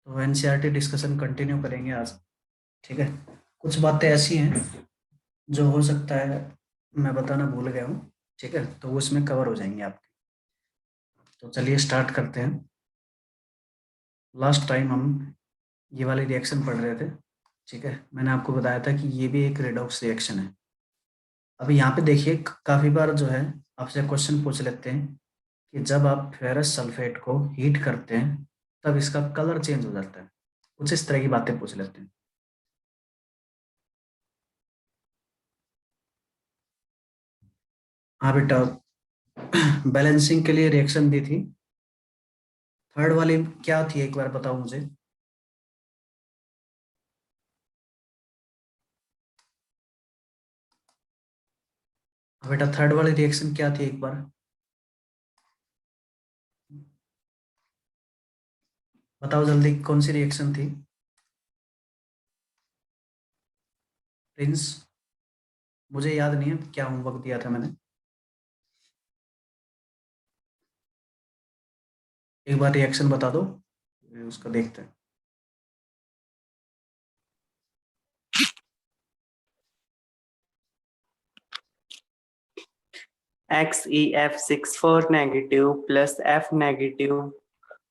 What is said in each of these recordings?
तो NCERT discussion continue करेंगे आज। ठीक है, कुछ बातें ऐसी हैं जो हो सकता है मैं बताना भूल गया हूँ। ठीक है, तो वो इसमें कवर हो जाएंगे आपके। तो चलिए स्टार्ट करते हैं। लास्ट टाइम हम ये वाले रिएक्शन पढ़ रहे थे। ठीक है, मैंने आपको बताया था कि ये भी एक रेडॉक्स रिएक्शन है। अब यहाँ पे देखिए काफ़ी बार जो है आपसे क्वेश्चन पूछ लेते हैं कि जब आप फेरस सल्फेट को हीट करते हैं तब इसका कलर चेंज हो जाता है। कुछ इस तरह की बातें पूछ लेते हैं। हाँ बेटा, बैलेंसिंग के लिए रिएक्शन दी थी। थर्ड वाली क्या थी एक बार बताओ मुझे। हाँ बेटा, थर्ड वाली रिएक्शन क्या थी एक बार बताओ जल्दी, कौन सी रिएक्शन थी प्रिंस? मुझे याद नहीं है क्या होमवर्क दिया था मैंने। एक बार रिएक्शन बता दो, उसका देखते हैं। XeF64 negative plus F negative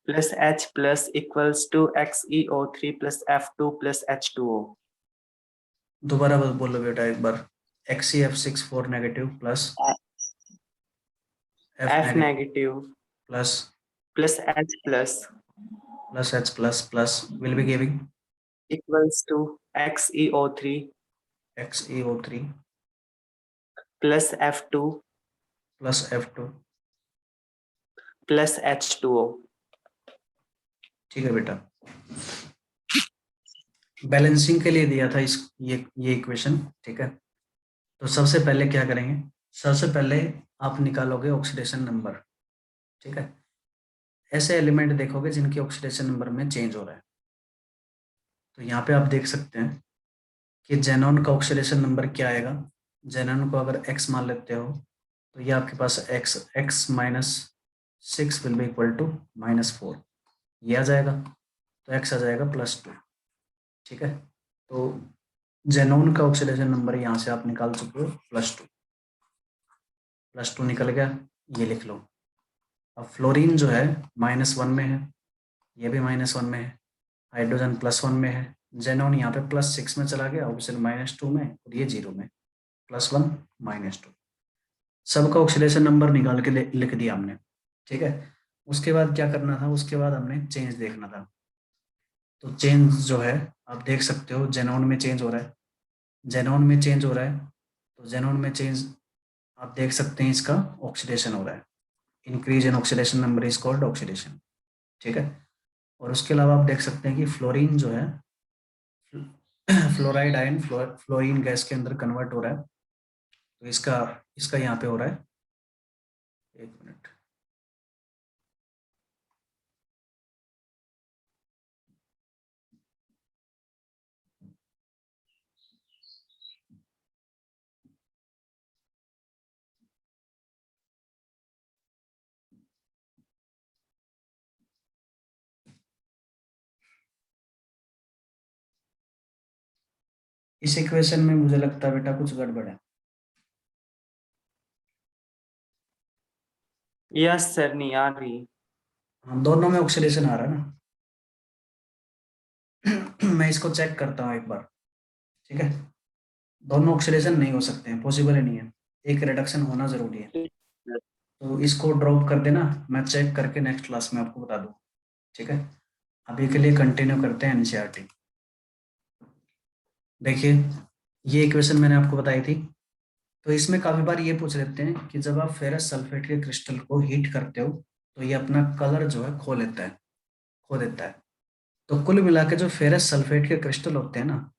plus H plus equals to XeO3 plus F2 plus H2O. दोबारा बस बोलो बेटा एक बार। XeF64 negative plus F F negative negative plus plus H plus H plus plus will be giving equals to XeO3 XeO3 plus F2 plus F2। plus H2O. ठीक है बेटा, balancing के लिए दिया था इस ये इक्वेशन। ठीक है, तो सबसे पहले क्या करेंगे, सबसे पहले आप निकालोगे ऑक्सीडेशन नंबर। ठीक है, ऐसे एलिमेंट देखोगे जिनके ऑक्सीडेशन नंबर में चेंज हो रहा है। तो यहाँ पे आप देख सकते हैं कि जेनॉन का ऑक्सीडेशन नंबर क्या आएगा। जेनॉन को अगर x मान लेते हो तो ये आपके पास x minus 6 will be equal to -4, ये आ जाएगा। तो x आ जाएगा +2। ठीक है, तो जेनॉन का ऑक्सीडेशन नंबर यहाँ से आप निकाल चुके हो +2। +2 निकल गया, ये लिख लो। अब फ्लोरीन जो है -1 में है, ये भी -1 में है। हाइड्रोजन +1 में है। जेनॉन यहाँ पे +6 में चला गया, ऑक्सीजन -2 में, और ये 0 में। +1 -2, सबका ऑक्सीडेशन नंबर निकाल के लिख दिया हमने। ठीक है, उसके बाद क्या करना था, उसके बाद हमने चेंज देखना था। तो चेंज जो है आप देख सकते हो जेनॉन में चेंज हो रहा है। जेनॉन में चेंज हो रहा है, तो जेनॉन में चेंज आप देख सकते हैं, इसका ऑक्सीडेशन हो रहा है। Increase in oxidation number is called oxidation. ठीक है, और उसके अलावा आप देख सकते हैं कि फ्लोरीन जो है फ्लोराइड आयन फ्लोरीन गैस के अंदर कन्वर्ट हो रहा है। तो इसका इसका यहाँ पे हो रहा है, एक मिनट। इस इक्वेशन में मुझे लगता है बेटा कुछ गड़बड़ है। यस सर, नहीं आ रही। हाँ, दोनों में ऑक्सीडेशन आ रहा है ना। मैं इसको चेक करता हूँ एक बार। ठीक है, दोनों ऑक्सीडेशन नहीं हो सकते हैं, पॉसिबल ही नहीं है, एक रिडक्शन होना जरूरी है। तो इसको ड्रॉप कर देना, मैं चेक करके नेक्स्ट क्लास में आपको बता दूँ। ठीक है, अभी के लिए कंटिन्यू करते हैं एनसीईआरटी। देखिए, ये इक्वेशन मैंने आपको बताई थी। तो इसमें काफी बार ये पूछ लेते हैं कि जब आप फेरस सल्फेट के क्रिस्टल को हीट करते हो तो ये अपना कलर जो है खो लेता है, खो देता है। तो कुल मिला के जो फेरस सल्फेट के क्रिस्टल होते हैं ना,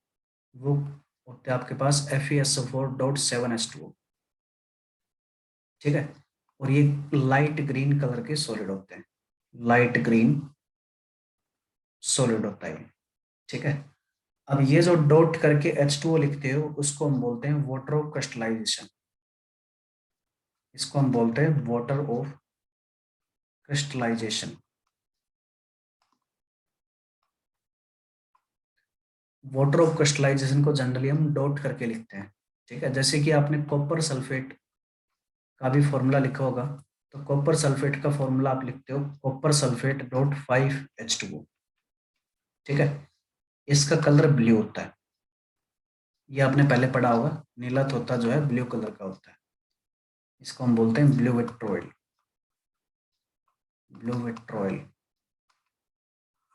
वो होते हैं आपके पास FeSO4.7H2O। ठीक है, और ये लाइट ग्रीन कलर के सॉलिड होते हैं, लाइट ग्रीन सॉलिड होता है। ठीक है, अब ये जो डॉट करके H2O लिखते हो उसको हम बोलते हैं वाटर ऑफ क्रिस्टलाइजेशन। इसको हम बोलते हैं water of crystallization. Water of crystallization को जनरली हम डॉट करके लिखते हैं, ठीक है। जैसे कि आपने कॉपर सल्फेट का भी फॉर्मूला लिखा होगा, तो कॉपर सल्फेट का फॉर्मूला आप लिखते हो कॉपर सल्फेट डॉट 5H2O, ठीक है। इसका कलर ब्लू होता है, ये आपने पहले पढ़ा होगा, नीला तोता जो है ब्लू कलर का होता है, इसको हम बोलते हैं ब्लू विट्रोइल, ब्लू विट्रोइल,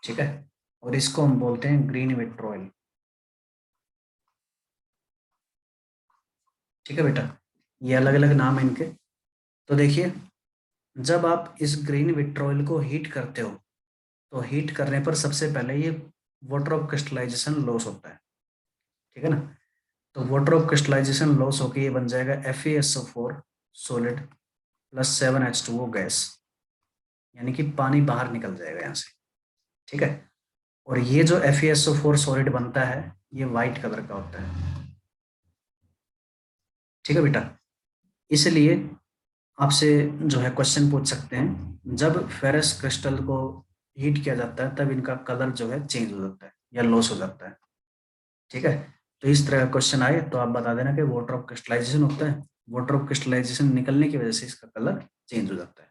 ठीक है। और इसको हम बोलते हैं ग्रीन विट्रोइल, ठीक है बेटा। ये अलग अलग नाम है इनके। तो देखिए, जब आप इस ग्रीन विट्रोइल को हीट करते हो, तो हीट करने पर सबसे पहले ये वाटर ऑफ क्रिस्टलाइजेशन लॉस होता है, ठीक है ना। तो वाटर ऑफ क्रिस्टलाइजेशन लॉस होकर ये बन जाएगा FeSO4 solid plus 7H2O gas, यानी कि पानी बाहर निकल जाएगा यहाँ से, ठीक है। और ये जो FeSO4 सॉलिड बनता है, ये वाइट कलर का होता है, ठीक है बेटा। इसलिए आपसे जो है क्वेश्चन पूछ सकते हैं, जब फेरस क्रिस्टल को हीट किया जाता है तब इनका कलर जो है चेंज हो जाता है या लॉस हो जाता है, ठीक है। तो इस तरह का क्वेश्चन आए तो आप बता देना कि वाटर ऑफ क्रिस्टलाइजेशन होता है, वाटर ऑफ क्रिस्टलाइजेशन निकलने की वजह से इसका कलर चेंज हो जाता है,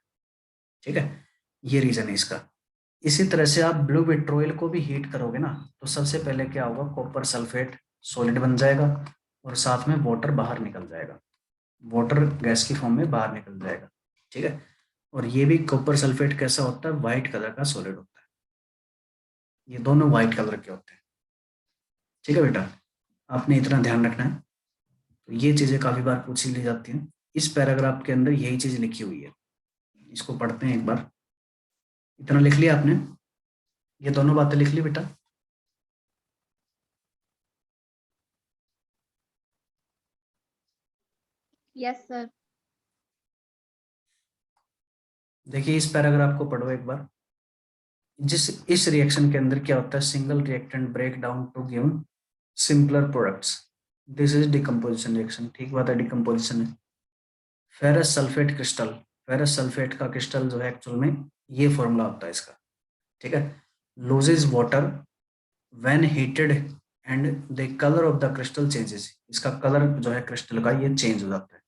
ठीक है। ये रीजन है इसका। इसी तरह से आप ब्लू विट्रोइल को भी हीट करोगे ना, तो सबसे पहले क्या होगा, कॉपर सल्फेट सॉलिड बन जाएगा और साथ में वाटर बाहर निकल जाएगा, वाटर गैस की फॉर्म में बाहर निकल जाएगा, ठीक है। और ये भी कॉपर सल्फेट कैसा होता है, व्हाइट कलर का सॉलिड होता है, ये दोनों व्हाइट कलर के होते हैं, ठीक है बेटा। आपने इतना ध्यान रखना है। तो ये चीजें काफी बार पूछी ली जाती हैं। इस पैराग्राफ के अंदर यही चीज लिखी हुई है, इसको पढ़ते हैं एक बार। इतना लिख लिया आपने, ये दोनों बातें लिख ली बेटा। Yes sir. देखिए इस पैराग्राफ को पढ़ो एक बार। इस रिएक्शन के अंदर क्या होता है, single reactant break down to give simpler products, this is decomposition reaction, ठीक बात है, डिकम्पोजिशन है। Ferrous sulphate crystal, ferrous sulphate का क्रिस्टल जो है एक्चुअल में ये फॉर्मूला होता है इसका, ठीक है। Loses water when heated and the colour of the crystal changes, इसका कलर जो है क्रिस्टल का ये चेंज हो जाता है,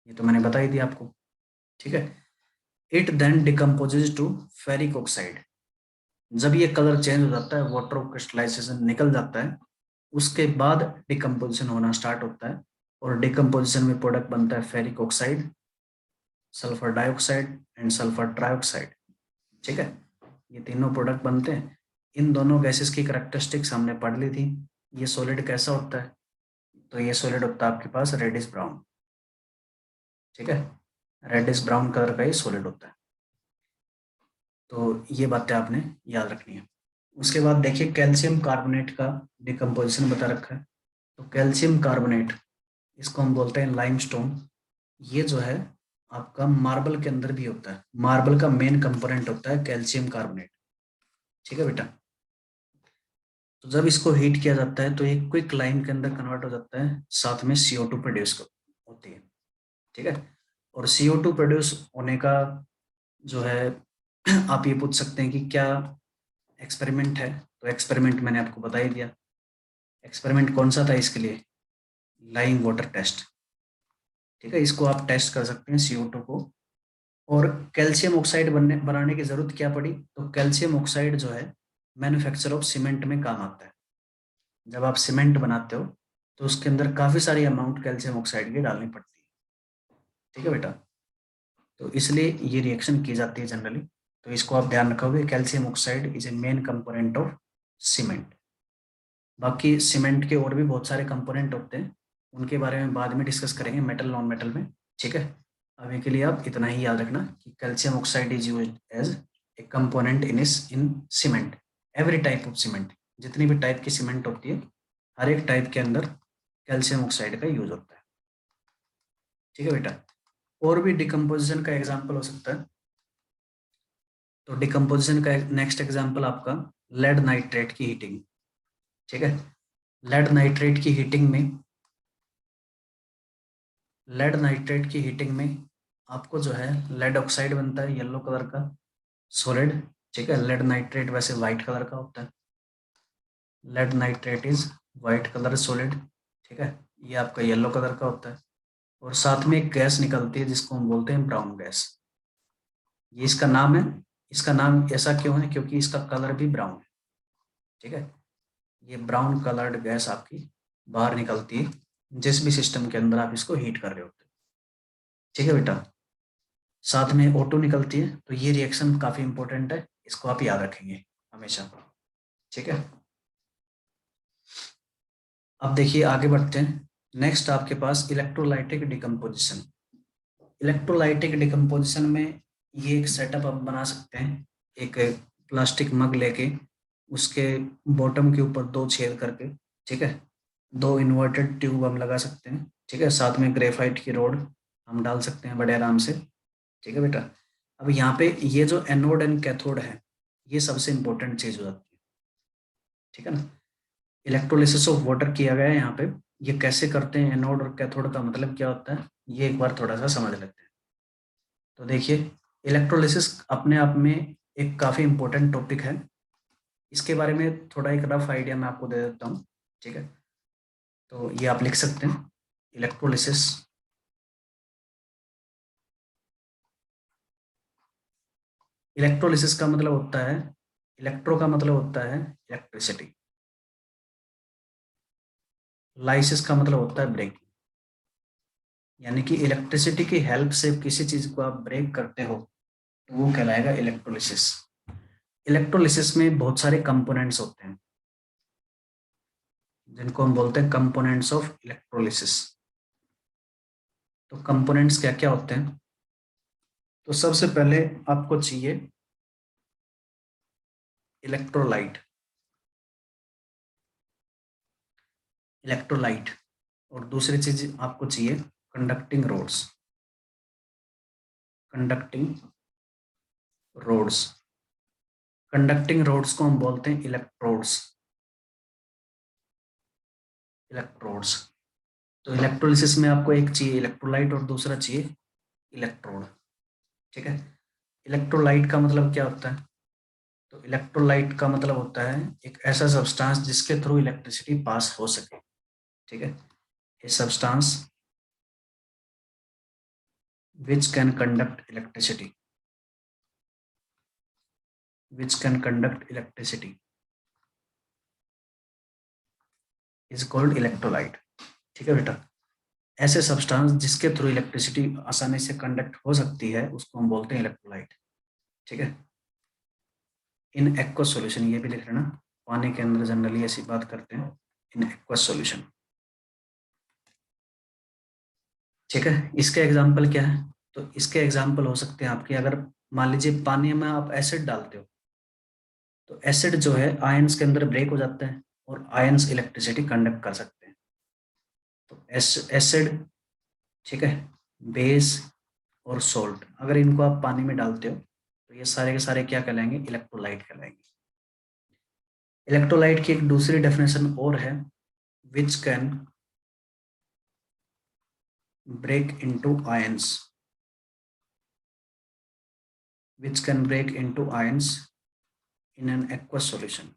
ये तो मैंने बता ही दिया आपको, ठीक है। It then decomposes to ferric oxide, जब ये कलर चेंज हो जाता है, वाटर ऑफ क्रिस्टलाइजेशन निकल जाता है, उसके बाद डिकम्पोजिशन होना स्टार्ट होता है, और डिकम्पोजिशन में प्रोडक्ट बनता है ferric oxide, sulphur dioxide and sulphur trioxide, ठीक है। ये तीनों प्रोडक्ट बनते हैं। इन दोनों गैसेस की कैरेक्टरिस्टिक्स हमने पढ़ ली थी। ये सॉलिड कैसा होता है, तो ये सॉलिड होता है आपके पास रेडिश ब्राउन, ठीक है, रेडिश ब्राउन कलर का ये सॉलिड होता है। तो ये बातें आपने याद रखनी है। उसके बाद देखिए कैल्शियम कार्बोनेट का डिकम्पोजिशन बता रखा है। तो कैल्शियम कार्बोनेट, इसको हम बोलते हैं लाइमस्टोन, ये जो है आपका मार्बल के अंदर भी होता है, मार्बल का मेन कंपोनेंट होता है कैल्शियम कार्बोनेट, ठीक है बेटा। तो जब इसको हीट किया जाता है तो ये क्विक लाइम के अंदर कन्वर्ट हो जाता है, साथ में CO2 प्रोड्यूस होती है, ठीक है। और CO2 प्रोड्यूस होने का जो है आप ये पूछ सकते हैं कि क्या एक्सपेरिमेंट है, तो एक्सपेरिमेंट मैंने आपको बता ही दिया। एक्सपेरिमेंट कौन सा था इसके लिए, लाइम वाटर टेस्ट, ठीक है। इसको आप टेस्ट कर सकते हैं CO2 को। और कैल्शियम ऑक्साइड बनाने की जरूरत क्या पड़ी, तो कैल्शियम ऑक्साइड जो है मैन्युफैक्चर ऑफ सीमेंट में काम आता है। जब आप सीमेंट बनाते हो तो उसके अंदर काफी सारी अमाउंट कैल्शियम ऑक्साइड की डालनी पड़ती है, ठीक है बेटा। तो इसलिए ये रिएक्शन की जाती है जनरली। तो इसको आप ध्यान रखोगे, calcium oxide is a main component of cement. बाकी सीमेंट के और भी बहुत सारे कंपोनेंट होते हैं, उनके बारे में बाद में डिस्कस करेंगे मेटल नॉन मेटल में, ठीक है। अभी के लिए आप इतना ही याद रखना कि calcium oxide is used as a component in cement, every type of cement, जितनी भी टाइप की सीमेंट होती है हर एक टाइप के अंदर कैल्शियम ऑक्साइड का यूज होता है, ठीक है बेटा। और भी डिकम्पोजिशन का एग्जाम्पल हो सकता है। तो डिकम्पोजिशन का नेक्स्ट एग्जाम्पल आपका लेड नाइट्रेट की हीटिंग, ठीक है। लेड नाइट्रेट की हीटिंग में, लेड नाइट्रेट की हीटिंग में आपको जो है लेड ऑक्साइड बनता है येलो कलर का सॉलिड, ठीक है। लेड नाइट्रेट वैसे व्हाइट कलर का होता है। Lead nitrate is white colour solid, ठीक है, ये आपका येलो कलर का होता है। और साथ में एक गैस निकलती है जिसको हम बोलते हैं ब्राउन गैस। ये इसका नाम है, इसका नाम ऐसा क्यों है, क्योंकि इसका कलर भी ब्राउन है, ठीक है। ये ब्राउन कलर्ड गैस आपकी बाहर निकलती है जिस भी सिस्टम के अंदर आप इसको हीट कर रहे होते हैं, ठीक है बेटा। साथ में O2 निकलती है, तो ये रिएक्शन काफी इंपॉर्टेंट है, इसको आप याद रखेंगे हमेशा, ठीक है। अब देखिए आगे बढ़ते हैं। नेक्स्ट आपके पास इलेक्ट्रोलाइटिक डिकम्पोजिशन। इलेक्ट्रोलाइटिक डिकम्पोजिशन में ये एक सेटअप आप बना सकते हैं, एक प्लास्टिक मग लेके उसके बॉटम के ऊपर 2 छेद करके, ठीक है, 2 इन्वर्टेड ट्यूब हम लगा सकते हैं, ठीक है, साथ में ग्रेफाइट की रोड हम डाल सकते हैं बड़े आराम से, ठीक है बेटा। अब यहाँ पे ये जो एनोड एंड कैथोड है, ये सबसे इंपॉर्टेंट चीज हो जाती है, ठीक है ना। इलेक्ट्रोलिसिस ऑफ वाटर किया गया है यहाँ पे। ये कैसे करते हैं, एनोड और कैथोड का मतलब क्या होता है, ये एक बार थोड़ा सा समझ लेते हैं। तो देखिए, इलेक्ट्रोलिसिस अपने आप में एक काफी इंपॉर्टेंट टॉपिक है। इसके बारे में थोड़ा एक रफ आइडिया मैं आपको दे देता हूँ, ठीक है। तो ये आप लिख सकते हैं, इलेक्ट्रोलिसिस इलेक्ट्रोलिसिस का मतलब होता है, इलेक्ट्रो का मतलब होता है इलेक्ट्रिसिटी, लाइसिस का मतलब होता है ब्रेक, यानी कि इलेक्ट्रिसिटी की हेल्प से किसी चीज को आप ब्रेक करते हो तो वो कहलाएगा इलेक्ट्रोलिसिस। इलेक्ट्रोलिसिस में बहुत सारे कंपोनेंट्स होते हैं जिनको हम बोलते हैं कंपोनेंट्स ऑफ इलेक्ट्रोलिसिस। तो कंपोनेंट्स क्या क्या होते हैं, तो सबसे पहले आपको चाहिए इलेक्ट्रोलाइट, इलेक्ट्रोलाइट, और दूसरी चीज आपको चाहिए conducting rods, conducting rods. Conducting rods को हम बोलते हैं इलेक्ट्रोड्स, इलेक्ट्रोड्स। तो इलेक्ट्रोलिसिस में आपको एक चाहिए इलेक्ट्रोलाइट और दूसरा चाहिए इलेक्ट्रोड, ठीक है। इलेक्ट्रोलाइट का मतलब क्या होता है, तो इलेक्ट्रोलाइट का मतलब होता है एक ऐसा सब्सटेंस जिसके थ्रू इलेक्ट्रिसिटी पास हो सके, ठीक है। ये substance which can conduct electricity, which can conduct electricity is called electrolyte, ठीक है बेटा। ऐसे सब्सटेंस जिसके थ्रू इलेक्ट्रिसिटी आसानी से कंडक्ट हो सकती है उसको हम बोलते हैं इलेक्ट्रोलाइट, ठीक है। इन एक्वस सॉल्यूशन, ये भी लिख लेना, पानी के अंदर जनरली ऐसी बात करते हैं, इन एक्वस सॉल्यूशन, ठीक है। इसके एग्जाम्पल क्या है, तो इसके एग्जाम्पल हो सकते हैं आपके, अगर मान लीजिए पानी में आप एसिड डालते हो तो एसिड जो है आयंस के अंदर ब्रेक हो जाते हैं और आयंस इलेक्ट्रिसिटी कंडक्ट कर सकते हैं। तो एसिड, ठीक है, बेस और सोल्ट, अगर इनको आप पानी में डालते हो तो ये सारे के सारे क्या कहलाएंगे, इलेक्ट्रोलाइट कहलाएंगे। इलेक्ट्रोलाइट की एक दूसरी डेफिनेशन और है, which can break into ions, which can break into ions in an aqueous solution।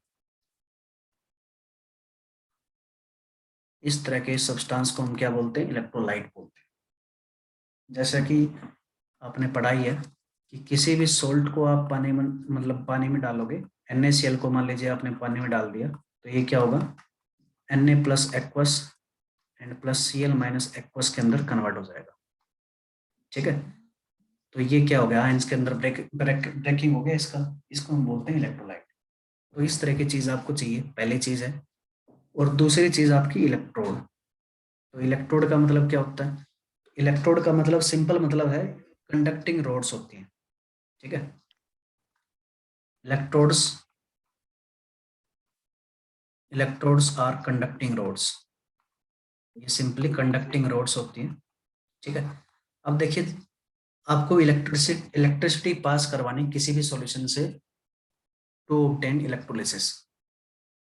इस तरह के सब्सटेंस को हम क्या बोलते हैं, इलेक्ट्रोलाइट बोलते हैं। जैसा कि आपने पढ़ाई है कि किसी भी सोल्ट को आप पानी में, मतलब पानी में डालोगे, NaCl को मान लीजिए आपने पानी में डाल दिया तो ये क्या होगा, Na plus aqueous and plus Cl minus aqueous के अंदर कन्वर्ट हो जाएगा, ठीक है। तो ये क्या हो गया, आयंस के अंदर ब्रेकिंग हो गया इसका, इसको हम बोलते हैं इलेक्ट्रोलाइट। तो इस तरह की चीज आपको चाहिए, पहली चीज है। और दूसरी चीज आपकी इलेक्ट्रोड। तो इलेक्ट्रोड का मतलब क्या होता है, इलेक्ट्रोड का मतलब सिंपल मतलब है कंडक्टिंग रोड्स होती हैं, ठीक है। Electrodes, electrodes are conducting rods, ये सिंपली कंडक्टिंग रोड्स होती हैं, ठीक है। अब देखिए, आपको इलेक्ट्रिसिटी पास करवानी किसी भी सॉल्यूशन से टू ऑब्टेन इलेक्ट्रोलिसिस।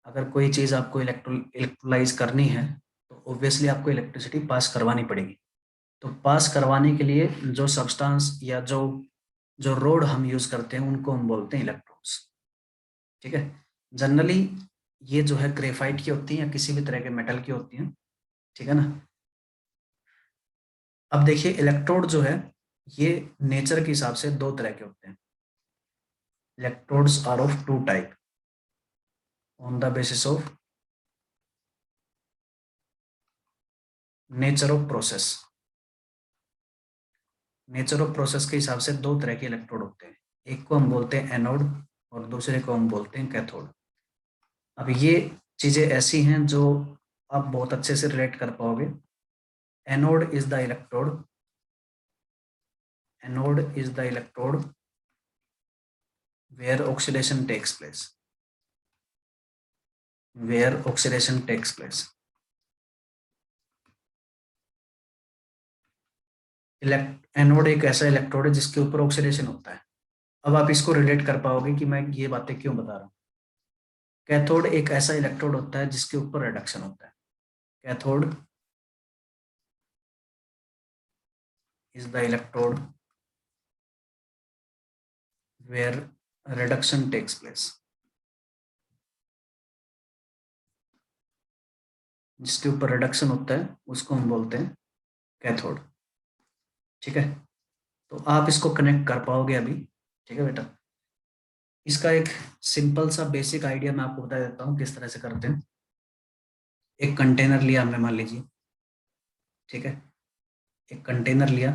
अगर कोई चीज आपको इलेक्ट्रोलाइज करनी है तो ऑब्वियसली आपको इलेक्ट्रिसिटी पास करवानी पड़ेगी। तो पास करवाने के लिए जो सब्सटेंस या जो जो रोड हम यूज करते हैं उनको हम बोलते हैं इलेक्ट्रोड्स, ठीक है। जनरली ये जो है ग्रेफाइट की होती है या किसी भी तरह के मेटल की होती है, ठीक है ना। अब देखिए इलेक्ट्रोड जो है ये नेचर के हिसाब से दो तरह के होते हैं। Electrodes are of two type on the basis of nature of process. Nature of process के हिसाब से दो तरह के इलेक्ट्रोड होते हैं, एक को हम बोलते हैं एनोड और दूसरे को हम बोलते हैं कैथोड। अब ये चीजें ऐसी हैं जो आप बहुत अच्छे से रिलेट कर पाओगे। Anode is the electrode, anode is the electrode where oxidation takes place, where oxidation takes place। Anode एक ऐसा इलेक्ट्रोड है जिसके ऊपर ऑक्सीडेशन होता है। अब आप इसको रिलेट कर पाओगे कि मैं ये बातें क्यों बता रहा हूँ। कैथोड एक ऐसा इलेक्ट्रोड होता है जिसके ऊपर रिडक्शन होता है। Cathode is the electrode where reduction takes place, जिसके ऊपर रिडक्शन होता है उसको हम बोलते हैं कैथोड, ठीक है। तो आप इसको कनेक्ट कर पाओगे अभी, ठीक है बेटा। इसका एक सिंपल सा बेसिक आइडिया मैं आपको बता देता हूँ किस तरह से करते हैं। एक कंटेनर लिया हमने, मान लीजिए, ठीक है। एक कंटेनर लिया,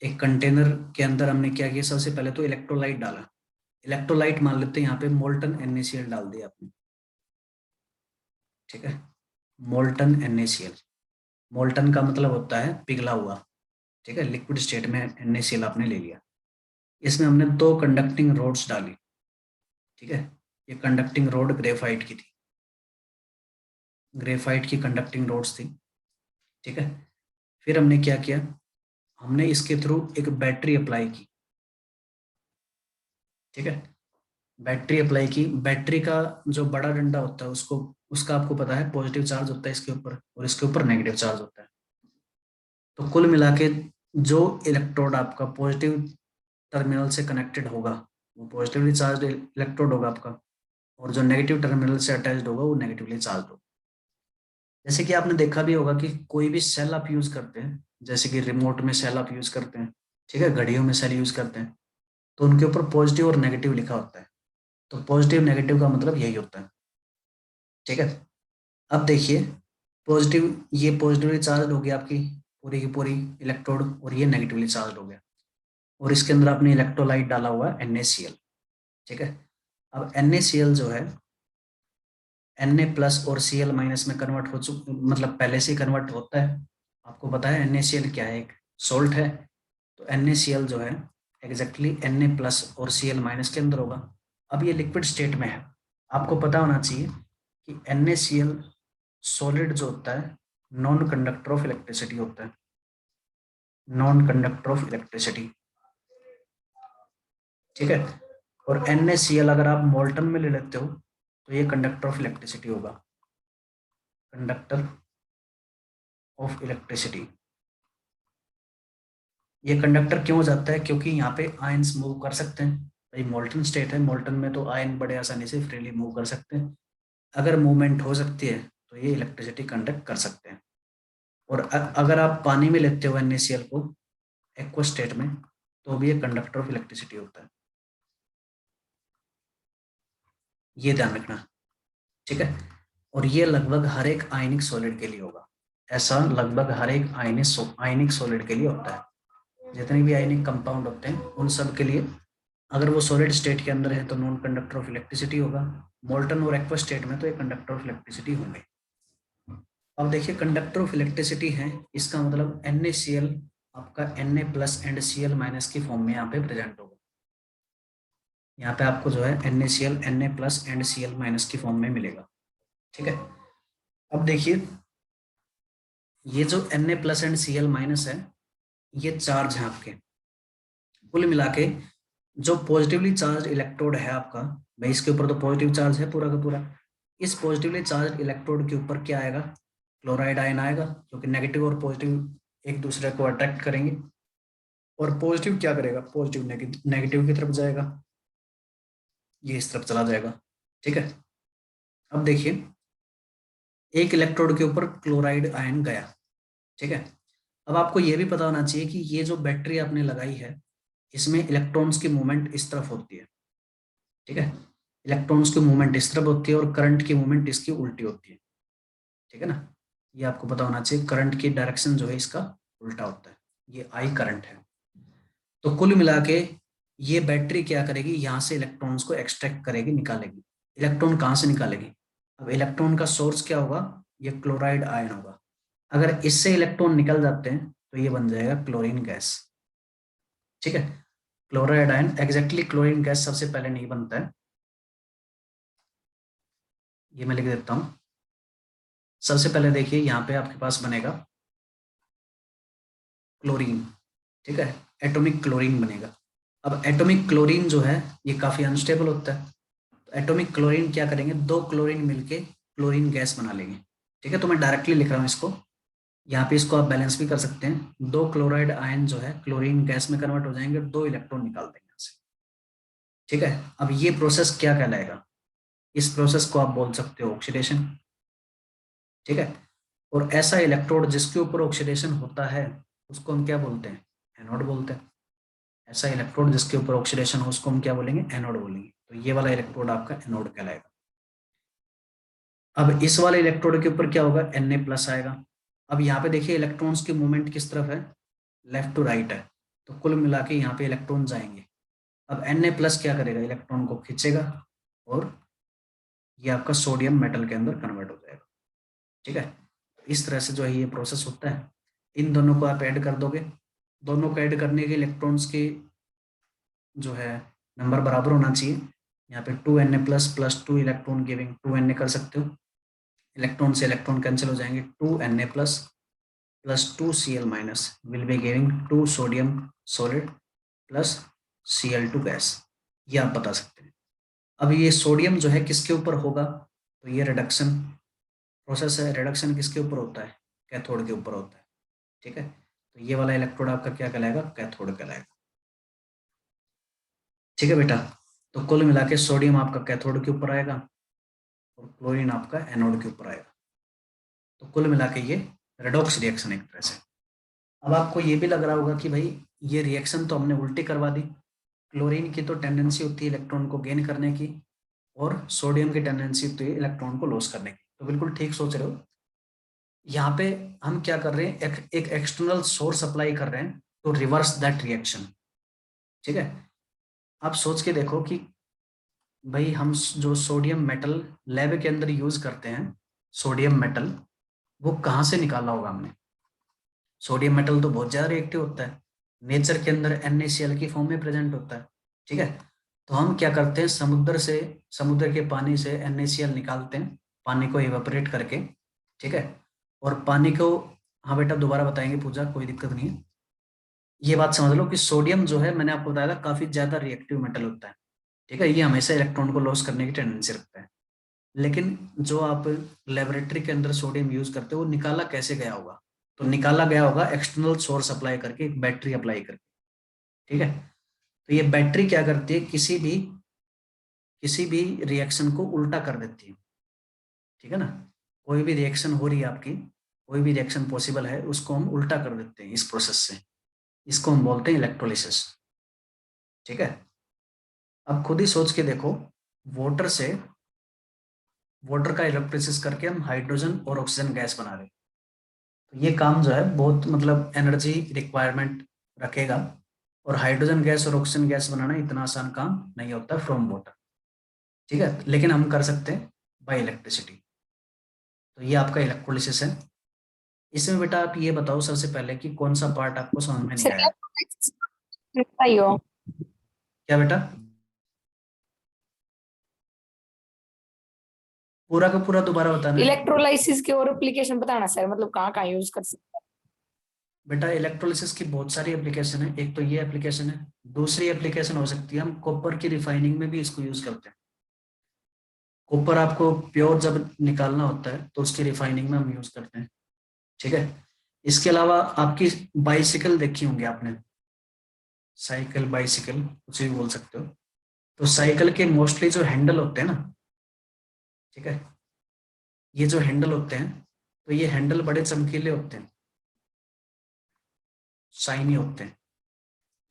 एक कंटेनर के अंदर हमने क्या किया, सबसे पहले तो इलेक्ट्रोलाइट डाला। इलेक्ट्रोलाइट मान लेते हैं यहाँ पे मोल्टन NaCl डाल दिया आपने, ठीक है। मोल्टन NaCl, मोल्टन का मतलब होता है पिघला हुआ, ठीक है। लिक्विड स्टेट में NaCl आपने ले लिया। इसमें हमने दो कंडक्टिंग रोड्स डाली, ठीक है। ये कंडक्टिंग रोड ग्रेफाइट की थी, ग्रेफाइट की कंडक्टिंग रोड्स थी, ठीक है। फिर हमने क्या किया, हमने इसके थ्रू एक बैटरी अप्लाई की, ठीक है। बैटरी अप्लाई की। बैटरी का जो बड़ा डंडा होता है उसको, उसका आपको पता है पॉजिटिव चार्ज होता है इसके ऊपर और इसके ऊपर नेगेटिव चार्ज होता है। तो कुल मिला के जो इलेक्ट्रोड आपका पॉजिटिव टर्मिनल से कनेक्टेड होगा वो पॉजिटिवली चार्ज इलेक्ट्रोड होगा आपका, और जो नेगेटिव टर्मिनल से अटैच्ड होगा वो नेगेटिवली चार्ज होगा। जैसे कि आपने देखा भी होगा कि कोई भी सेल आप यूज करते हैं, जैसे कि रिमोट में सेल आप यूज करते हैं, ठीक है, घड़ियों में सेल यूज करते हैं, तो उनके ऊपर पॉजिटिव और नेगेटिव लिखा होता है। तो पॉजिटिव नेगेटिव का मतलब यही होता है, ठीक है। अब देखिए पॉजिटिव, ये पॉजिटिवली चार्ज हो गया आपकी पूरी की पूरी इलेक्ट्रोड, और ये नेगेटिवली चार्ज हो गया, और इसके अंदर आपने इलेक्ट्रोलाइट डाला हुआ है NaCl, ठीक है। अब NaCl जो है Na+ और Cl- में कन्वर्ट हो चुका, मतलब पहले से ही कन्वर्ट होता है। आपको पता है NaCl क्या है, एक सोल्ट है। तो NaCl जो है एग्जैक्टली Na+ और Cl- के अंदर होगा। अब ये लिक्विड स्टेट में है। आपको पता होना चाहिए कि NaCl सॉलिड जो होता है नॉन कंडक्टर ऑफ इलेक्ट्रिसिटी होता है, नॉन कंडक्टर ऑफ इलेक्ट्रिसिटी, ठीक है। और NaCl अगर आप मोल्टन में ले लेते हो तो ये कंडक्टर ऑफ इलेक्ट्रिसिटी होगा, कंडक्टर ऑफ इलेक्ट्रिसिटी। ये कंडक्टर क्यों हो जाता है, क्योंकि यहाँ पे आयंस मूव कर सकते हैं। भाई मोल्टन स्टेट है, मोल्टन में तो आयन बड़े आसानी से फ्रीली मूव कर सकते हैं। अगर मूवमेंट हो सकती है तो ये इलेक्ट्रिसिटी कंडक्ट कर सकते हैं। और अगर आप पानी में लेते हो NaCl को एक्वा स्टेट में, तो भी ये कंडक्टर ऑफ इलेक्ट्रिसिटी होता है। ये ध्यान रखना, ठीक है। और ये लगभग हर एक आयनिक सॉलिड के लिए होगा। ऐसा लगभग हर एक आयनिक सॉलिड के लिए होता है। जितने भी आयनिक कंपाउंड होते हैं उन सब के लिए, अगर वो सॉलिड स्टेट के अंदर है तो नॉन कंडक्टर ऑफ इलेक्ट्रिसिटी होगा। मोल्टन और एक्वा स्टेट में तो ये कंडक्टर ऑफ इलेक्ट्रिसिटी होंगे। अब देखिए कंडक्टर ऑफ इलेक्ट्रिसिटी है, इसका मतलब NaCl आपका Na+ एंड Cl- की फॉर्म में यहाँ पे प्रेजेंट होगा। यहाँ पे आपको जो है NaCl Na+ एंड Cl- की फॉर्म में मिलेगा, ठीक है। अब देखिए ये जो Na+ एंड Cl- है, ये चार्ज है आपके। कुल मिला के जो पॉजिटिवली चार्ज इलेक्ट्रोड है आपका, भाई इसके ऊपर तो पॉजिटिव चार्ज है पूरा का पूरा। इस पॉजिटिवली चार्ज इलेक्ट्रोड के ऊपर क्या आएगा, क्लोराइड आयन आएगा, जो कि नेगेटिव और पॉजिटिव एक दूसरे को अट्रैक्ट करेंगे। और पॉजिटिव क्या करेगा, पॉजिटिव नेगेटिव की तरफ जाएगा, ये इस तरफ चला जाएगा, ठीक है। अब देखिए, एक इलेक्ट्रोड के ऊपर क्लोराइड आयन गया, ठीक है। अब आपको ये भी पता होना चाहिए कि ये जो बैटरी आपने लगाई है, इसमें इलेक्ट्रॉन्स की मूवमेंट इस तरफ होती है, ठीक है। इलेक्ट्रॉन्स की मूवमेंट इस तरफ होती है और करंट की मूवमेंट इसकी उल्टी होती है, ठीक है ना। ये आपको पता होना चाहिए, करंट की डायरेक्शन जो है इसका उल्टा होता है, ये आई करंट है। तो कुल मिला के ये बैटरी क्या करेगी, यहाँ से इलेक्ट्रॉन्स को एक्सट्रैक्ट करेगी, निकालेगी। इलेक्ट्रॉन कहाँ से निकालेगी? अब इलेक्ट्रॉन का सोर्स क्या होगा? ये क्लोराइड आयन होगा। अगर इससे इलेक्ट्रॉन निकल जाते हैं तो ये बन जाएगा क्लोरीन गैस, ठीक है। Chloride ion exactly chlorine gas सबसे पहले नहीं बनता है, ये मैं लिख देता हूँ। सबसे पहले देखिए यहाँ पे आपके पास बनेगा क्लोरीन, ठीक है, एटॉमिक क्लोरीन बनेगा। अब एटॉमिक क्लोरीन जो है ये काफी अनस्टेबल होता है, तो एटॉमिक क्लोरीन क्या करेंगे, दो क्लोरीन मिलके क्लोरीन गैस बना लेंगे, ठीक है। तो मैं डायरेक्टली लिख रहा हूँ इसको, यहाँ पे इसको आप बैलेंस भी कर सकते हैं। दो क्लोराइड आयन जो है क्लोरीन गैस में कन्वर्ट हो जाएंगे, दो इलेक्ट्रॉन निकाल देंगे यहाँ से, ठीक है। अब ये प्रोसेस क्या कहलाएगा? इस प्रोसेस को आप बोल सकते हो ऑक्सीडेशन, ठीक है। और ऐसा इलेक्ट्रोड जिसके ऊपर ऑक्सीडेशन होता है उसको हम क्या बोलते हैं? एनोड बोलते हैं। ऐसा इलेक्ट्रोड जिसके ऊपर ऑक्सीडेशन हो उसको हम क्या बोलेंगे? एनोड बोलेंगे। तो ये वाला इलेक्ट्रोड आपका एनोड कहलाएगा। अब इस वाले इलेक्ट्रोड के ऊपर क्या होगा? Na+ आएगा। अब यहाँ पे देखिए इलेक्ट्रॉन्स की मूवमेंट किस तरफ है? लेफ्ट टू राइट है। तो कुल मिला के यहाँ पे इलेक्ट्रॉन जाएंगे। अब Na+ क्या करेगा? इलेक्ट्रॉन को खींचेगा और ये आपका सोडियम मेटल के अंदर कन्वर्ट हो जाएगा, ठीक है। इस तरह से जो है ये प्रोसेस होता है। इन दोनों को आप ऐड कर दोगे, दोनों को ऐड करने के इलेक्ट्रॉन्स के जो है नंबर बराबर होना चाहिए। यहाँ पे 2Na+ plus 2 electron giving 2Na कर सकते हो, इलेक्ट्रॉन से इलेक्ट्रॉन कैंसिल हो जाएंगे। 2Na+ plus 2Cl- will be giving 2 sodium solid plus Cl2 gas, ये आप बता सकते हैं। अब ये सोडियम जो है किसके ऊपर होगा? तो ये रिडक्शन प्रोसेस है, रिडक्शन किसके ऊपर होता है? कैथोड के ऊपर होता है, ठीक है। तो ये वाला इलेक्ट्रोड आपका क्या कहलाएगा? कैथोड कहलाएगा, ठीक है बेटा। तो कुल मिला के सोडियम आपका कैथोड के ऊपर आएगा और क्लोरीन आपका एनोड के ऊपर आएगा। तो कुल मिला के ये रेडॉक्स रिएक्शन एक तरह से। अब आपको ये भी लग रहा होगा कि भाई ये रिएक्शन तो हमने उल्टी करवा दी, क्लोरीन की तो टेंडेंसी होती है इलेक्ट्रॉन को गेन करने की और सोडियम की टेंडेंसी होती है इलेक्ट्रॉन को लॉस करने की। तो बिल्कुल ठीक सोच रहे हो। यहाँ पे हम क्या कर रहे हैं, एक एक्सटर्नल सोर्स अप्लाई कर रहे हैं टू रिवर्स दैट रिएक्शन, ठीक है। आप सोच के देखो कि भाई हम जो सोडियम मेटल लैब के अंदर यूज करते हैं, सोडियम मेटल, वो कहाँ से निकाला होगा हमने? सोडियम मेटल तो बहुत ज्यादा रिएक्टिव होता है, नेचर के अंदर NaCl की फॉर्म में प्रेजेंट होता है, ठीक है। तो हम क्या करते हैं, समुद्र के पानी से NaCl निकालते हैं, पानी को इवेपोरेट करके, ठीक है। और पानी को, हाँ बेटा दोबारा बताएंगे पूजा, कोई दिक्कत नहीं है। ये बात समझ लो कि सोडियम जो है, मैंने आपको बताया था, काफी ज्यादा रिएक्टिव मेटल होता है, ठीक है। ये हमेशा इलेक्ट्रॉन को लॉस करने की टेंडेंसी रखता है। लेकिन जो आप लेबोरेटरी के अंदर सोडियम यूज करते हो वो निकाला कैसे गया होगा? तो निकाला गया होगा एक्सटर्नल सोर्स अप्लाई करके, एक बैटरी अप्लाई करके, ठीक है। तो ये बैटरी क्या करती है, किसी भी रिएक्शन को उल्टा कर देती है, ठीक है ना। कोई भी रिएक्शन हो रही है आपकी, कोई भी रिएक्शन पॉसिबल है, उसको हम उल्टा कर देते हैं इस प्रोसेस से। इसको हम बोलते हैं इलेक्ट्रोलिसिस, ठीक है। अब खुद ही सोच के देखो, वाटर से वाटर का इलेक्ट्रोलिसिस करके हम हाइड्रोजन और ऑक्सीजन गैस बना रहे हैं। तो ये काम जो है बहुत मतलब एनर्जी रिक्वायरमेंट रखेगा, और हाइड्रोजन गैस और ऑक्सीजन गैस बनाना इतना आसान काम नहीं होता फ्रॉम वाटर, ठीक है। लेकिन हम कर सकते हैं बाय इलेक्ट्रिसिटी। तो ये आपका इलेक्ट्रोलिसिस है। इसमें बेटा आप ये बताओ सबसे पहले कि कौन सा पार्ट आपको समझ में नहीं आया? बताइयो। क्या बेटा? पूरा का पूरा दोबारा बताना है। इलेक्ट्रोलाइसिस के और एप्लीकेशन बताना सर, मतलब कहाँ कहाँ यूज कर सकते हैं। बेटा इलेक्ट्रोलिसिस की बहुत सारी एप्लीकेशन है, एक तो ये एप्लीकेशन है, दूसरी एप्लीकेशन हो सकती है हम कॉपर की रिफाइनिंग में भी इसको यूज करते हैं। कॉपर आपको प्योर जब निकालना होता है तो उसकी रिफाइनिंग में हम यूज करते हैं, ठीक है। इसके अलावा आपकी बाइसिकल देखी होंगी आपने, साइकिल बाइसिकल कुछ भी बोल सकते हो। तो साइकिल के मोस्टली जो हैंडल होते हैं ना, ठीक है, ये जो हैंडल होते हैं, तो ये हैंडल बड़े चमकीले होते हैं, शाइनी होते हैं।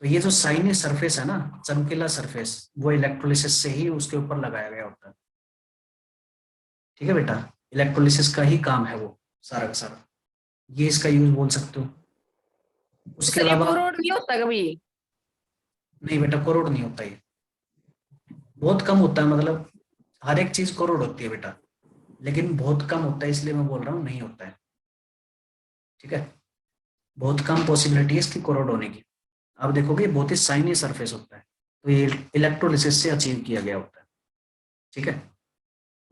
तो ये जो शाइनी सरफेस है ना, चमकीला सरफेस, वो इलेक्ट्रोलिसिस से ही उसके ऊपर लगाया गया होता है। ठीक है बेटा, इलेक्ट्रोलिसिस का ही काम है वो सारा का सारा, ये इसका यूज बोल सकते हो। उसके सर ये अलावा कोरोड नहीं होता कभी? नहीं बेटा, करोड़ नहीं होता, ये बहुत कम होता है, मतलब हर एक चीज करोड़ होती है बेटा, लेकिन बहुत कम होता है, इसलिए मैं बोल रहा हूँ नहीं होता है। ठीक है, बहुत कम पॉसिबिलिटी है इसकी करोड़ होने की। आप देखोगे बहुत ही शाइनी सरफेस होता है, तो ये इलेक्ट्रोलिसिस से अचीव किया गया होता है। ठीक है,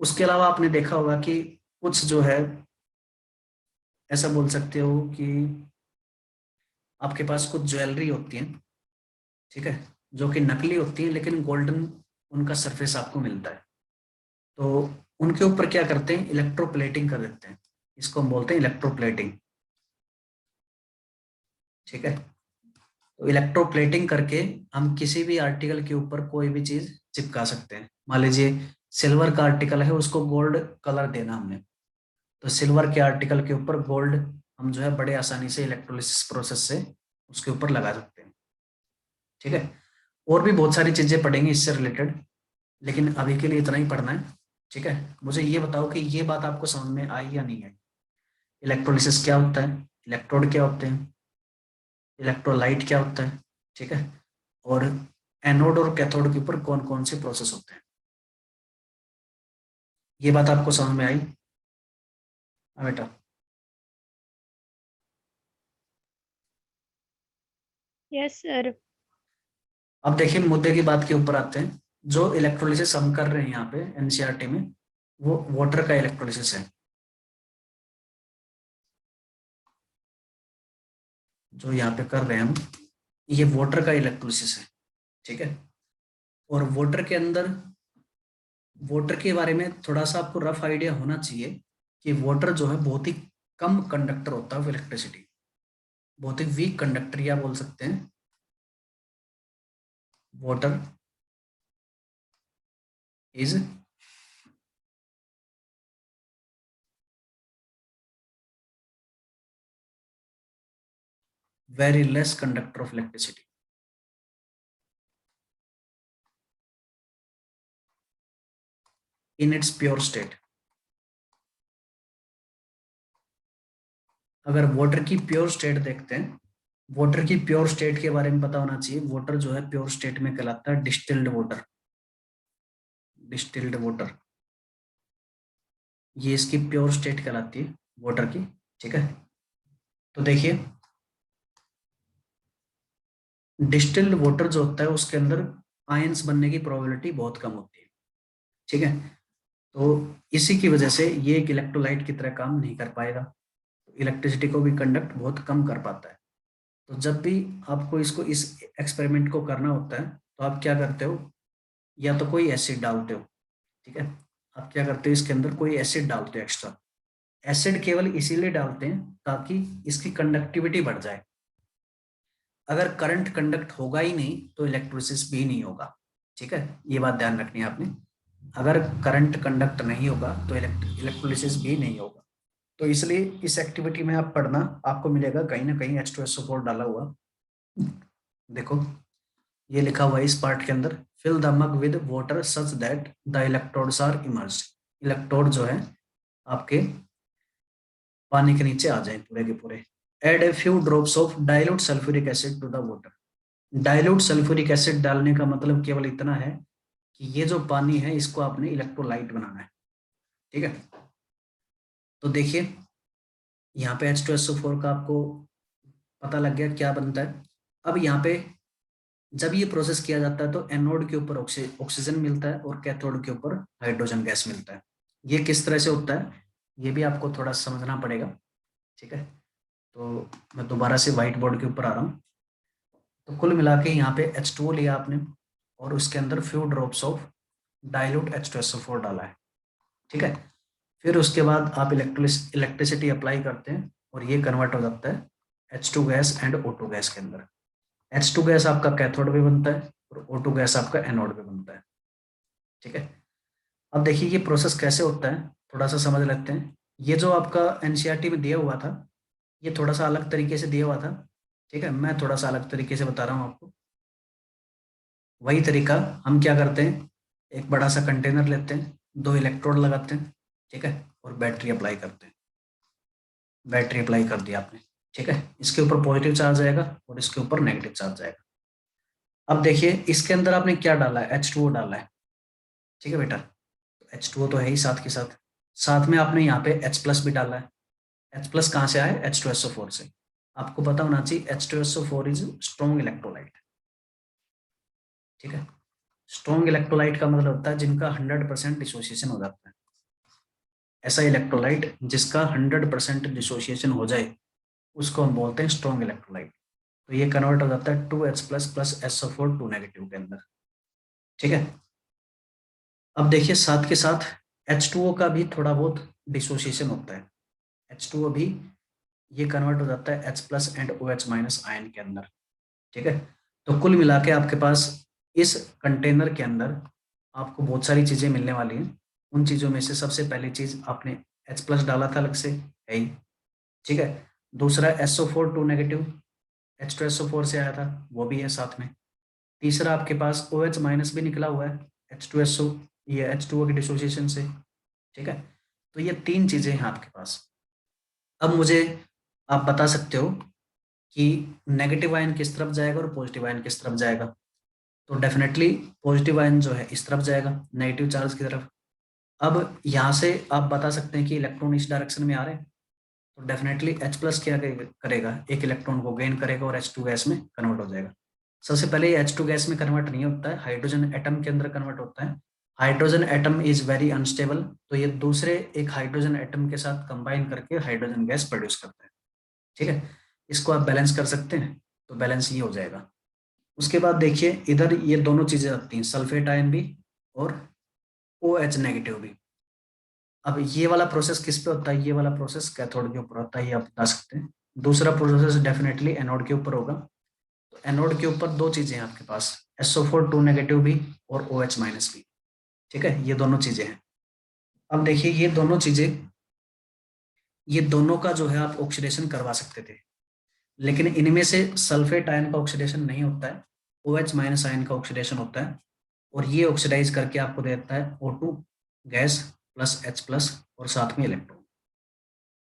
उसके अलावा आपने देखा होगा कि कुछ जो है, ऐसा बोल सकते हो कि आपके पास कुछ ज्वेलरी होती है, ठीक है, जो कि नकली होती है, लेकिन गोल्डन उनका सरफेस आपको मिलता है। तो उनके ऊपर क्या करते हैं, इलेक्ट्रोप्लेटिंग कर देते हैं, इसको हम बोलते हैं इलेक्ट्रोप्लेटिंग। ठीक है, तो इलेक्ट्रोप्लेटिंग करके हम किसी भी आर्टिकल के ऊपर कोई भी चीज चिपका सकते हैं। मान लीजिए सिल्वर का आर्टिकल है, उसको गोल्ड कलर देना हमने, तो सिल्वर के आर्टिकल के ऊपर गोल्ड हम जो है बड़े आसानी से इलेक्ट्रोलिसिस प्रोसेस से उसके ऊपर लगा सकते हैं। ठीक है, और भी बहुत सारी चीजें पढ़ेंगे इससे रिलेटेड, लेकिन अभी के लिए इतना ही पढ़ना है। ठीक है, मुझे ये बताओ कि ये बात आपको समझ में आई या नहीं आई। इलेक्ट्रोलिसिस क्या होता है, इलेक्ट्रोड क्या होते हैं, इलेक्ट्रोलाइट क्या होता है, ठीक है, और एनोड और कैथोड के ऊपर कौन कौन से प्रोसेस होते हैं, ये बात आपको समझ में आई? हाँ बेटा। Yes sir. अब देखिए मुद्दे की बात के ऊपर आते हैं। जो इलेक्ट्रोलिसिस हम कर रहे हैं यहाँ पे एनसीईआरटी में, वो वाटर का इलेक्ट्रोलिसिस है। जो यहाँ पे कर रहे हैं हम, ये वाटर का इलेक्ट्रोलिसिस है। ठीक है, और वाटर के अंदर, वाटर के बारे में थोड़ा सा आपको रफ आइडिया होना चाहिए कि वाटर जो है बहुत ही कम कंडक्टर होता है इलेक्ट्रिसिटी, बहुत ही वीक कंडक्टर या बोल सकते हैं। Water is very less conductor of electricity. In its pure state. अगर वाटर की प्योर स्टेट देखते हैं, वाटर की प्योर स्टेट के बारे में पता होना चाहिए। वाटर जो है प्योर स्टेट में कहलाता है डिस्टिल्ड वाटर, डिस्टिल्ड वाटर, ये इसकी प्योर स्टेट कहलाती है वाटर की। ठीक है, तो देखिए डिस्टिल्ड वाटर जो होता है उसके अंदर आयंस बनने की प्रोबेबिलिटी बहुत कम होती है। ठीक है, तो इसी की वजह से ये एक इलेक्ट्रोलाइट की तरह काम नहीं कर पाएगा, इलेक्ट्रिसिटी को भी कंडक्ट बहुत कम कर पाता है। तो जब भी आपको इसको, इस एक्सपेरिमेंट को करना होता है, तो आप क्या करते हो, या तो कोई एसिड डालते हो। ठीक है, आप क्या करते हो, इसके अंदर कोई एसिड डालते हो एक्स्ट्रा। एसिड केवल इसीलिए डालते हैं ताकि इसकी कंडक्टिविटी बढ़ जाए। अगर करंट कंडक्ट होगा ही नहीं तो इलेक्ट्रोलिसिस भी नहीं होगा। ठीक है, ये बात ध्यान रखनी है आपने, अगर करंट कंडक्ट नहीं होगा तो इलेक्ट्रोलिसिस भी नहीं होगा। तो इसलिए इस एक्टिविटी में आप पढ़ना, आपको मिलेगा कहीं ना कहीं H2SO4 डाला हुआ। देखो ये लिखा हुआ है इस पार्ट के अंदर, fill the mug with water such that the electrodes are immersed. Electrode जो है आपके पानी के नीचे आ जाए पूरे के पूरे। Add a few drops of dilute sulphuric acid to the water. Dilute sulphuric acid डालने का मतलब केवल इतना है कि ये जो पानी है इसको आपने इलेक्ट्रोलाइट बनाना है। ठीक है, तो देखिए यहाँ पे H2SO4 का आपको पता लग गया क्या बनता है। अब यहाँ पे जब ये प्रोसेस किया जाता है तो एनोड के ऊपर ऑक्सीजन मिलता है और कैथोड के ऊपर हाइड्रोजन गैस मिलता है। ये किस तरह से होता है ये भी आपको थोड़ा समझना पड़ेगा। ठीक है, तो मैं दोबारा से व्हाइट बोर्ड के ऊपर आ रहा हूँ। तो कुल मिला के यहाँ पे H2O लिया आपने और उसके अंदर few drops of dilute H2SO4 डाला है। ठीक है, फिर उसके बाद आप इलेक्ट्रिसिटी अप्लाई करते हैं और ये कन्वर्ट हो जाता है H2 gas and O2 gas के अंदर। H2 गैस आपका कैथोड भी बनता है और O2 गैस आपका एनोड भी बनता है। ठीक है, अब देखिए ये प्रोसेस कैसे होता है, थोड़ा सा समझ लेते हैं। ये जो आपका एनसीईआरटी में दिया हुआ था, ये थोड़ा सा अलग तरीके से दिया हुआ था, ठीक है। मैं थोड़ा सा अलग तरीके से बता रहा हूँ आपको। वही तरीका हम क्या करते हैं, एक बड़ा सा कंटेनर लेते हैं, 2 इलेक्ट्रोड लगाते हैं, ठीक है, और बैटरी अप्लाई करते हैं। बैटरी अप्लाई कर दिया आपने, ठीक है। इसके ऊपर पॉजिटिव चार्ज आएगा और इसके ऊपर नेगेटिव चार्ज आएगा। अब देखिए इसके अंदर आपने क्या डाला है, H2O डाला है, ठीक है बेटा। H2O तो है ही साथ के साथ, साथ में आपने यहाँ पे H प्लस भी डाला है। H प्लस कहाँ से आया, H2SO4 से। आपको पता होना चाहिए H2SO4 इज स्ट्रॉन्ग इलेक्ट्रोलाइट, ठीक है। स्ट्रॉन्ग इलेक्ट्रोलाइट का मतलब होता है जिनका 100% डिसोसिएशन हो जाता है। ऐसा इलेक्ट्रोलाइट जिसका 100% डिसोसिएशन हो जाए उसको हम बोलते हैं स्ट्रॉन्ग इलेक्ट्रोलाइट। तो ये कन्वर्ट हो जाता है 2H plus plus SO4 2 negative के अंदर, ठीक है। अब देखिए साथ के साथ H2O का भी थोड़ा बहुत डिसोसिएशन होता है। H2O भी ये कन्वर्ट हो जाता है H plus and OH minus ion के अंदर, ठीक है। तो कुल मिला के आपके पास इस कंटेनर के अंदर आपको बहुत सारी चीजें मिलने वाली हैं। उन चीजों में से सबसे पहली चीज आपने H प्लस डाला था अलग से, है ही, ठीक है। दूसरा SO4 2 नेगेटिव H2SO4 से आया था, वो भी है साथ में। तीसरा आपके पास OH माइनस भी निकला हुआ है H2SO, ये H2O की डिसोसिएशन से, ठीक है। तो ये 3 चीजें हैं आपके पास। अब मुझे आप बता सकते हो कि नेगेटिव आयन किस तरफ जाएगा और पॉजिटिव आयन किस तरफ जाएगा। तो डेफिनेटली पॉजिटिव आयन जो है इस तरफ जाएगा, नेगेटिव चार्ज की तरफ। अब यहाँ से आप बता सकते हैं कि इलेक्ट्रॉन इस डायरेक्शन में आ रहे हैं, तो डेफिनेटली H प्लस क्या करेगा, एक इलेक्ट्रॉन को गेन करेगा और H2 गैस में कन्वर्ट हो जाएगा। सबसे पहले ये H2 गैस में कन्वर्ट नहीं होता है, हाइड्रोजन एटम के अंदर कन्वर्ट होता है। Hydrogen atom is very unstable, तो ये दूसरे एक हाइड्रोजन एटम के साथ कंबाइन करके हाइड्रोजन गैस प्रोड्यूस करता है, ठीक है। इसको आप बैलेंस कर सकते हैं, तो बैलेंस ये हो जाएगा। उसके बाद देखिए इधर ये दोनों चीजें आती हैं, सल्फेट आयन भी और OH नेगेटिव भी। अब ये वाला प्रोसेस किस पे होता है, ये वाला प्रोसेस कैथोड के ऊपर होता है, ये आप बता सकते हैं। दूसरा प्रोसेस डेफिनेटली एनोड के ऊपर होगा। तो एनोड के ऊपर 2 चीजें हैं आपके पास, SO4 2 नेगेटिव भी और OH माइनस भी, ठीक है। ये दोनों चीजें हैं। अब देखिए ये दोनों का जो है आप ऑक्सीडेशन करवा सकते थे, लेकिन इनमें से सल्फेट आयन का ऑक्सीडेशन नहीं होता है, OH माइनस आयन का ऑक्सीडेशन होता है। और ये ऑक्सीडाइज करके आपको देता है O2 gas plus H plus और साथ में इलेक्ट्रॉन,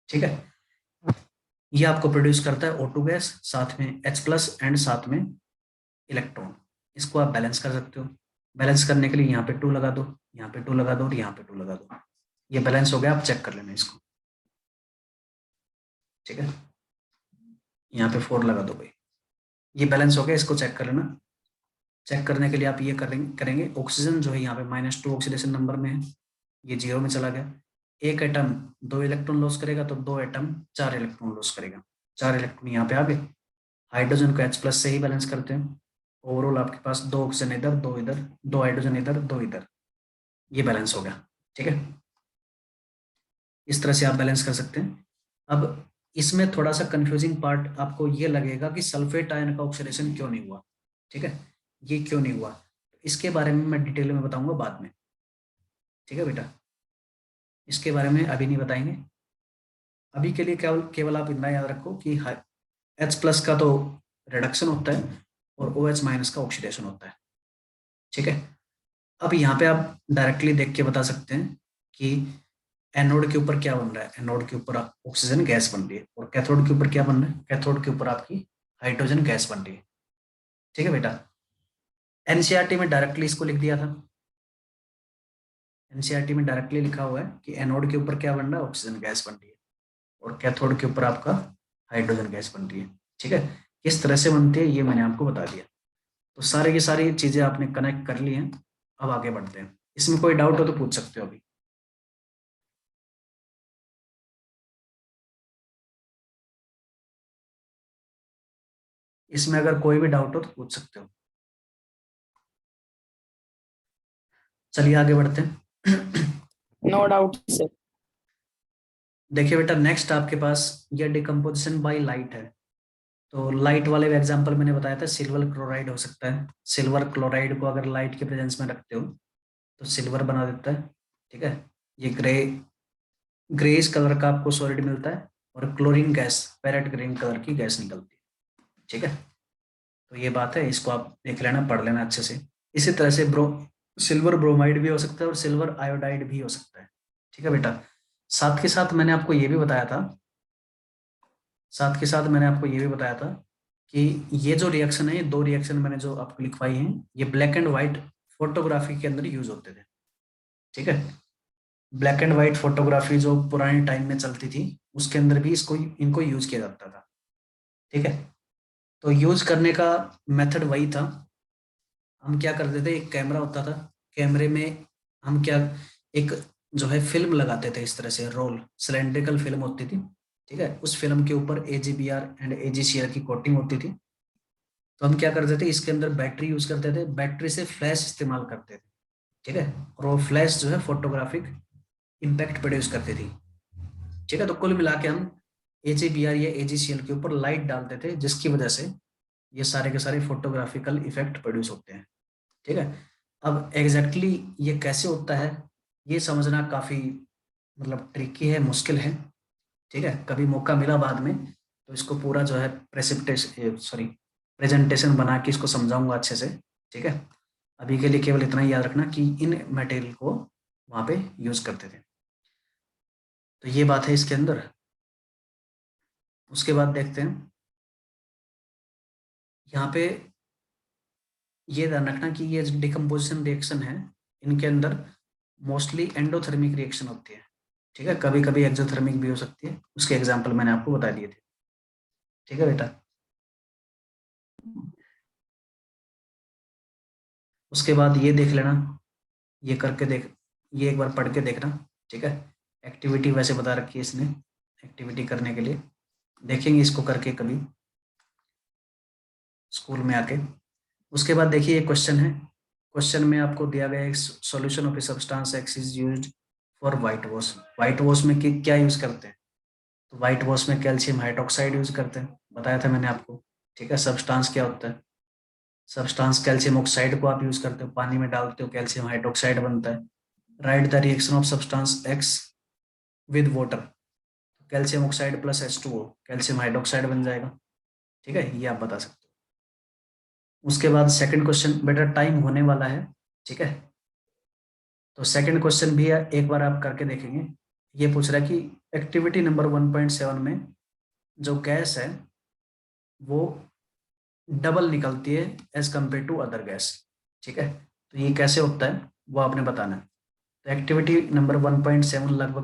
ठीक है। ये आपको प्रोड्यूस करता है O2 गैस, साथ में H प्लस एंड साथ में इलेक्ट्रॉन। इसको आप बैलेंस कर सकते हो। बैलेंस करने के लिए यहाँ पे 2 लगा दो, यहाँ पे 2 लगा दो और यहाँ पे 2 लगा दो। ये बैलेंस हो गया, आप चेक कर लेना इसको, ठीक है। यहाँ पे 4 लगा दो भाई, ये बैलेंस हो गया, इसको चेक कर लेना। चेक करने के लिए आप ये करेंगे ऑक्सीजन जो है यहाँ पे -2 ऑक्सीडेशन नंबर में है, ये 0 में चला गया। एक एटम 2 इलेक्ट्रॉन लॉस करेगा तो 2 एटम 4 इलेक्ट्रॉन लॉस करेगा, 4 इलेक्ट्रॉन यहाँ पे आ गए। हाइड्रोजन को H प्लस से ही बैलेंस करते हैं। ओवरऑल आपके पास 2 ऑक्सीजन इधर, 2 इधर, 2 हाइड्रोजन इधर, 2 इधर, ये बैलेंस हो गया, ठीक है। इस तरह से आप बैलेंस कर सकते हैं। अब इसमें थोड़ा सा कंफ्यूजिंग पार्ट आपको ये लगेगा कि सल्फेट आयन का ऑक्सीडेशन क्यों नहीं हुआ, ठीक है, ये क्यों नहीं हुआ, इसके बारे में मैं डिटेल में बताऊंगा बाद में, ठीक है बेटा। इसके बारे में अभी नहीं बताएंगे। अभी के लिए केवल आप इतना याद रखो कि H प्लस का तो रिडक्शन होता है और OH माइनस का ऑक्सीडेशन होता है, ठीक है। अब यहाँ पे आप डायरेक्टली देख के बता सकते हैं कि एनोड के ऊपर क्या बन रहा है। एनोड के ऊपर ऑक्सीजन गैस बन रही है और कैथोड के ऊपर क्या बन रहा है, कैथोड के ऊपर आपकी हाइड्रोजन गैस बन रही है, ठीक है बेटा। एनसीईआरटी में डायरेक्टली इसको लिख दिया था, एनसीईआरटी में डायरेक्टली लिखा हुआ है कि एनोड के ऊपर क्या बन रहा है, ऑक्सीजन गैस बन रही है और कैथोड के ऊपर आपका हाइड्रोजन गैस बन रही है, ठीक है। किस तरह से बनती है ये मैंने आपको बता दिया। तो सारी की सारी चीजें आपने कनेक्ट कर ली हैं। अब आगे बढ़ते हैं, इसमें कोई डाउट हो तो पूछ सकते हो अभी। इसमें अगर कोई भी डाउट हो तो पूछ सकते हो। चलिए आगे बढ़ते हैं। No doubt sir. देखिए बेटा नेक्स्ट आपके पास ये डिकम्पोजिशन बाय लाइट है। तो लाइट वाले एग्जांपल मैंने बताया था, सिल्वर क्लोराइड हो सकता है। सिल्वर क्लोराइड को अगर लाइट के प्रेजेंस में रखते हो तो सिल्वर बना देता है, ठीक है। ये ग्रे ग्रेइश कलर का आपको सॉलिड मिलता है और chlorine gas parrot green colour की गैस निकलती है। ठीक है, तो ये बात है, इसको आप देख लेना, पढ़ लेना अच्छे से। इसी तरह से सिल्वर ब्रोमाइड भी हो सकता है और सिल्वर आयोडाइड भी हो सकता है। ठीक है बेटा, साथ के साथ मैंने आपको ये भी बताया था कि ये जो रिएक्शन है, ये 2 रिएक्शन मैंने जो आपको लिखवाई हैं, ये ब्लैक एंड व्हाइट फोटोग्राफी के अंदर यूज होते थे। ठीक है, ब्लैक एंड व्हाइट फोटोग्राफी जो पुराने टाइम में चलती थी, उसके अंदर भी इनको यूज किया जाता था। ठीक है, तो यूज करने का मेथड वही था। हम क्या करते थे, एक कैमरा होता था, कैमरे में हम क्या एक जो है फिल्म लगाते थे, इस तरह से रोल सिलेंड्रिकल फिल्म होती थी। ठीक है, उस फिल्म के ऊपर AGBR एंड AGCR की कोटिंग होती थी। तो हम क्या करते थे, इसके अंदर बैटरी यूज करते थे, बैटरी से फ्लैश इस्तेमाल करते थे। ठीक है, और वो फ्लैश जो है फोटोग्राफिक इम्पैक्ट प्रोड्यूस करती थी। ठीक है, तो कुल मिला के हम AGBR या AGCL के ऊपर लाइट डालते थे, जिसकी वजह से ये सारे के सारे फोटोग्राफिकल इफेक्ट प्रोड्यूस होते हैं। ठीक है, अब एग्जैक्टली ये कैसे होता है, ये समझना काफी मतलब ट्रिकी है, मुश्किल है। ठीक है, कभी मौका मिला बाद में तो इसको पूरा जो है प्रेजेंटेशन बना के इसको समझाऊंगा अच्छे से। ठीक है, अभी के लिए केवल इतना ही याद रखना कि इन मटेरियल को वहां पे यूज करते थे। तो ये बात है इसके अंदर। उसके बाद देखते हैं यहाँ पे, ये ध्यान रखना कि ये डिकम्पोजिशन रिएक्शन है, इनके अंदर मोस्टली एंडोथर्मिक रिएक्शन होती है। ठीक है, कभी कभी एक्सोथर्मिक भी हो सकती है, उसके एग्जाम्पल मैंने आपको बता दिए थे। ठीक है बेटा, उसके बाद ये देख लेना, ये करके देख, ये एक बार पढ़ के देखना। ठीक है, एक्टिविटी वैसे बता रखी है इसने, एक्टिविटी करने के लिए देखेंगे इसको करके कभी स्कूल में आके। उसके बाद देखिए ये क्वेश्चन है, क्वेश्चन में आपको दिया गया एक solution of a substance x is used for white wash. White wash में क्या यूज करते हैं, तो व्हाइट वॉश में कैल्शियम हाइड्रोक्साइड यूज करते हैं, बताया था मैंने आपको। ठीक है, सब्सटेंस क्या होता है, सब्सटेंस कैल्शियम ऑक्साइड को आप यूज करते हो, पानी में डालते हो कैल्शियम हाइड्रोक्साइड बनता है। Right the reaction of substance x with water, calcium oxide plus H2O calcium hydroxide बन जाएगा। ठीक है, ये आप बता सकते हो। उसके बाद सेकंड क्वेश्चन, बेटा टाइम होने वाला है। ठीक है, तो सेकंड क्वेश्चन भी एक बार आप करके देखेंगे। ये पूछ रहा है कि एक्टिविटी नंबर 1.7 में जो गैस है वो डबल निकलती है as compared to other gas. ठीक है, तो ये कैसे होता है वो आपने बताना है। तो एक्टिविटी नंबर 1.7 लगभग